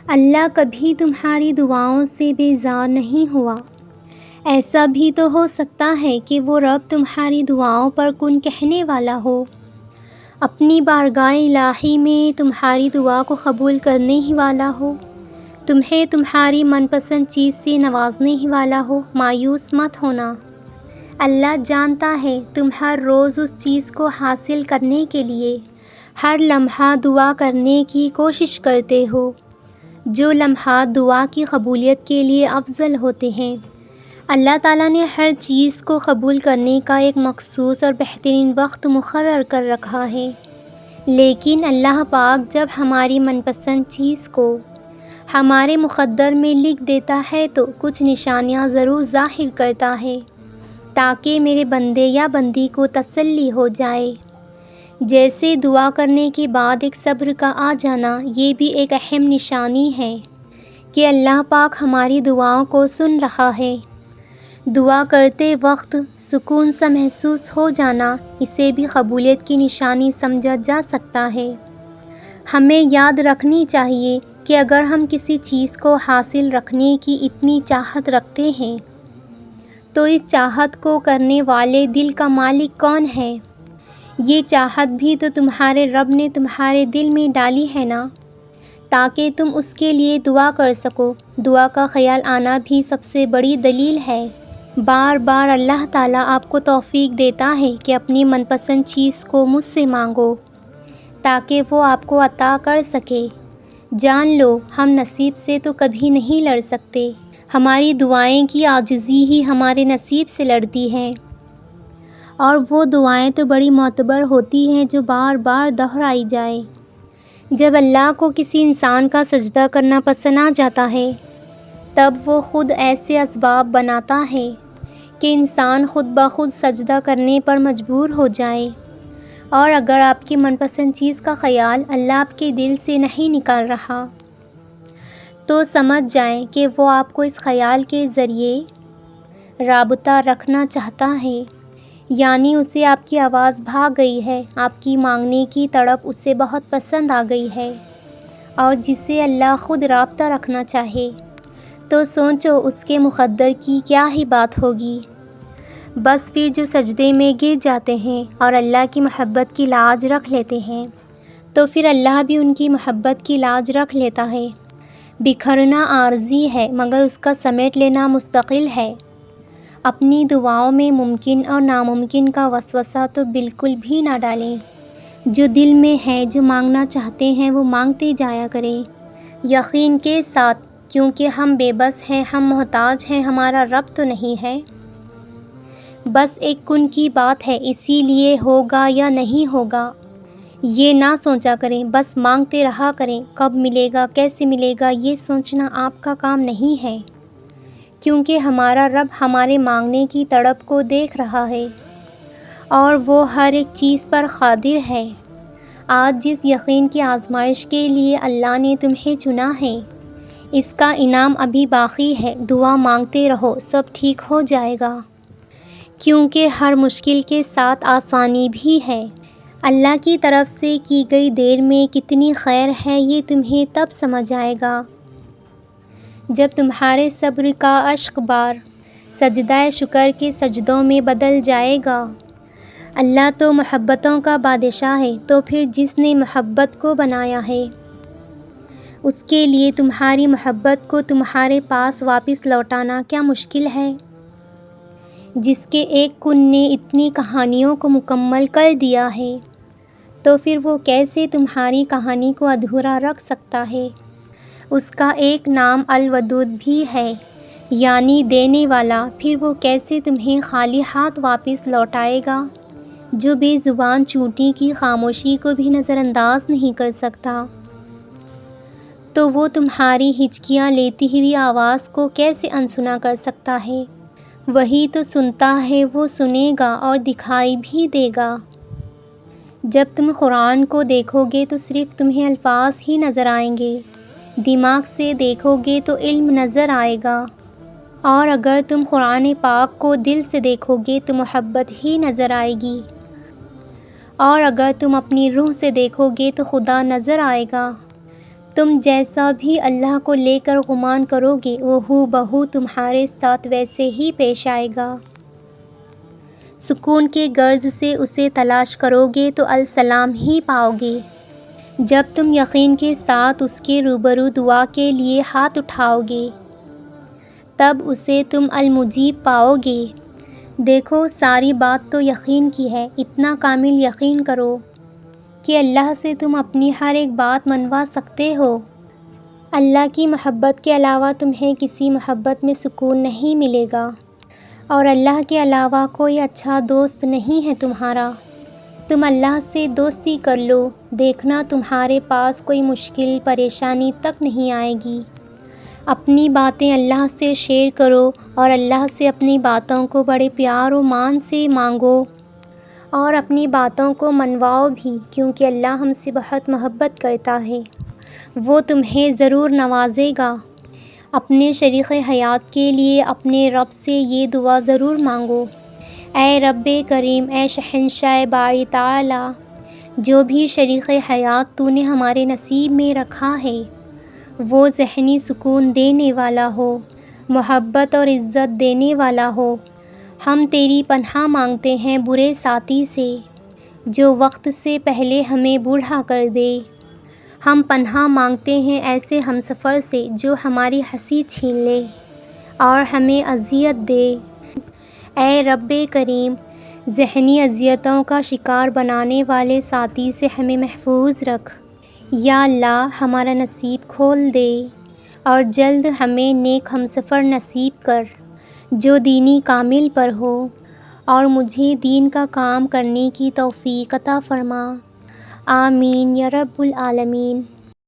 اللہ کبھی تمہاری دعاؤں سے بیزار نہیں ہوا۔ ایسا بھی تو ہو سکتا ہے کہ وہ رب تمہاری دعاؤں پر کن کہنے والا ہو، اپنی بارگاہ الہی میں تمہاری دعا کو قبول کرنے ہی والا ہو، تمہیں تمہاری من پسند چیز سے نوازنے ہی والا ہو۔ مایوس مت ہونا، اللہ جانتا ہے تم ہر روز اس چیز کو حاصل کرنے کے لیے ہر لمحہ دعا کرنے کی کوشش کرتے ہو، جو لمحات دعا کی قبولیت کے لیے افضل ہوتے ہیں۔ اللہ تعالیٰ نے ہر چیز کو قبول کرنے کا ایک مخصوص اور بہترین وقت مقرر کر رکھا ہے، لیکن اللہ پاک جب ہماری من پسند چیز کو ہمارے مقدر میں لکھ دیتا ہے تو کچھ نشانیاں ضرور ظاہر کرتا ہے تاکہ میرے بندے یا بندی کو تسلی ہو جائے۔ جیسے دعا کرنے کے بعد ایک صبر کا آ جانا، یہ بھی ایک اہم نشانی ہے کہ اللہ پاک ہماری دعاؤں کو سن رہا ہے۔ دعا کرتے وقت سکون سا محسوس ہو جانا، اسے بھی قبولیت کی نشانی سمجھا جا سکتا ہے۔ ہمیں یاد رکھنی چاہیے کہ اگر ہم کسی چیز کو حاصل رکھنے کی اتنی چاہت رکھتے ہیں تو اس چاہت کو کرنے والے دل کا مالک کون ہے؟ یہ چاہت بھی تو تمہارے رب نے تمہارے دل میں ڈالی ہے نا، تاکہ تم اس کے لیے دعا کر سکو۔ دعا کا خیال آنا بھی سب سے بڑی دلیل ہے۔ بار بار اللہ تعالیٰ آپ کو توفیق دیتا ہے کہ اپنی من پسند چیز کو مجھ سے مانگو تاکہ وہ آپ کو عطا کر سکے۔ جان لو، ہم نصیب سے تو کبھی نہیں لڑ سکتے، ہماری دعائیں کی عاجزی ہی ہمارے نصیب سے لڑتی ہیں، اور وہ دعائیں تو بڑی معتبر ہوتی ہیں جو بار بار دہرائی جائے۔ جب اللہ کو کسی انسان کا سجدہ کرنا پسند آ جاتا ہے تب وہ خود ایسے اسباب بناتا ہے کہ انسان خود بخود سجدہ کرنے پر مجبور ہو جائے، اور اگر آپ کی من پسند چیز کا خیال اللہ آپ کے دل سے نہیں نکال رہا تو سمجھ جائیں کہ وہ آپ کو اس خیال کے ذریعے رابطہ رکھنا چاہتا ہے، یعنی اسے آپ کی آواز بھا گئی ہے، آپ کی مانگنے کی تڑپ اسے بہت پسند آ گئی ہے، اور جسے اللہ خود رابطہ رکھنا چاہے تو سوچو اس کے مقدر کی کیا ہی بات ہوگی۔ بس پھر جو سجدے میں گر جاتے ہیں اور اللہ کی محبت کی لاج رکھ لیتے ہیں تو پھر اللہ بھی ان کی محبت کی لاج رکھ لیتا ہے۔ بکھرنا عارضی ہے مگر اس کا سمیٹ لینا مستقل ہے۔ اپنی دعاؤں میں ممکن اور ناممکن کا وسوسہ تو بالکل بھی نہ ڈالیں۔ جو دل میں ہے، جو مانگنا چاہتے ہیں وہ مانگتے جایا کریں، یقین کے ساتھ، کیونکہ ہم بے بس ہیں، ہم محتاج ہیں، ہمارا رب تو نہیں ہے۔ بس ایک کن کی بات ہے، اسی لیے ہوگا یا نہیں ہوگا یہ نہ سوچا کریں، بس مانگتے رہا کریں۔ کب ملے گا، کیسے ملے گا، یہ سوچنا آپ کا کام نہیں ہے، کیونکہ ہمارا رب ہمارے مانگنے کی تڑپ کو دیکھ رہا ہے اور وہ ہر ایک چیز پر قادر ہے۔ آج جس یقین کی آزمائش کے لیے اللہ نے تمہیں چنا ہے، اس کا انعام ابھی باقی ہے۔ دعا مانگتے رہو، سب ٹھیک ہو جائے گا، کیونکہ ہر مشکل کے ساتھ آسانی بھی ہے۔ اللہ کی طرف سے کی گئی دیر میں کتنی خیر ہے یہ تمہیں تب سمجھ آئے گا جب تمہارے صبر کا اشک بار سجدہ شکر کے سجدوں میں بدل جائے گا۔ اللہ تو محبتوں کا بادشاہ ہے، تو پھر جس نے محبت کو بنایا ہے اس کے لیے تمہاری محبت کو تمہارے پاس واپس لوٹانا کیا مشکل ہے؟ جس کے ایک کن نے اتنی کہانیوں کو مکمل کر دیا ہے تو پھر وہ کیسے تمہاری کہانی کو ادھورا رکھ سکتا ہے؟ اس کا ایک نام الودود بھی ہے، یعنی دینے والا، پھر وہ کیسے تمہیں خالی ہاتھ واپس لوٹائے گا؟ جو بے زبان چونٹی کی خاموشی کو بھی نظر انداز نہیں کر سکتا تو وہ تمہاری ہچکیاں لیتی ہوئی آواز کو کیسے انسنا کر سکتا ہے؟ وہی تو سنتا ہے، وہ سنے گا اور دکھائی بھی دے گا۔ جب تم قرآن کو دیکھو گے تو صرف تمہیں الفاظ ہی نظر آئیں گے، دماغ سے دیکھو گے تو علم نظر آئے گا، اور اگر تم قرآن پاک کو دل سے دیکھو گے تو محبت ہی نظر آئے گی، اور اگر تم اپنی روح سے دیکھو گے تو خدا نظر آئے گا۔ تم جیسا بھی اللہ کو لے کر گمان کرو گے وہ ہو بہو تمہارے ساتھ ویسے ہی پیش آئے گا۔ سکون کے غرض سے اسے تلاش کرو گے تو السلام ہی پاؤ گے۔ جب تم یقین کے ساتھ اس کے روبرو دعا کے لیے ہاتھ اٹھاؤ گے تب اسے تم المجیب پاؤ گے۔ دیکھو ساری بات تو یقین کی ہے، اتنا کامل یقین کرو کہ اللہ سے تم اپنی ہر ایک بات منوا سکتے ہو۔ اللہ کی محبت کے علاوہ تمہیں کسی محبت میں سکون نہیں ملے گا، اور اللہ کے علاوہ کوئی اچھا دوست نہیں ہے تمہارا۔ تم اللہ سے دوستی کر لو، دیکھنا تمہارے پاس کوئی مشکل پریشانی تک نہیں آئے گی۔ اپنی باتیں اللہ سے شیئر کرو اور اللہ سے اپنی باتوں کو بڑے پیار و مان سے مانگو اور اپنی باتوں کو منواؤ بھی، کیونکہ اللہ ہم سے بہت محبت کرتا ہے، وہ تمہیں ضرور نوازے گا۔ اپنے شریک حیات کے لیے اپنے رب سے یہ دعا ضرور مانگو، اے رب کریم، اے شہنشاہ باری تعالی، جو بھی شریک حیات تو نے ہمارے نصیب میں رکھا ہے وہ ذہنی سکون دینے والا ہو، محبت اور عزت دینے والا ہو۔ ہم تیری پناہ مانگتے ہیں برے ساتھی سے جو وقت سے پہلے ہمیں بوڑھا کر دے۔ ہم پناہ مانگتے ہیں ایسے ہمسفر سے جو ہماری ہنسی چھین لے اور ہمیں اذیت دے۔ اے رب کریم، ذہنی اذیتوں کا شکار بنانے والے ساتھی سے ہمیں محفوظ رکھ۔ یا اللہ ہمارا نصیب کھول دے اور جلد ہمیں نیک ہمسفر نصیب کر جو دینی کامل پر ہو، اور مجھے دین کا کام کرنے کی توفیق عطا فرما۔ آمین یا رب العالمین۔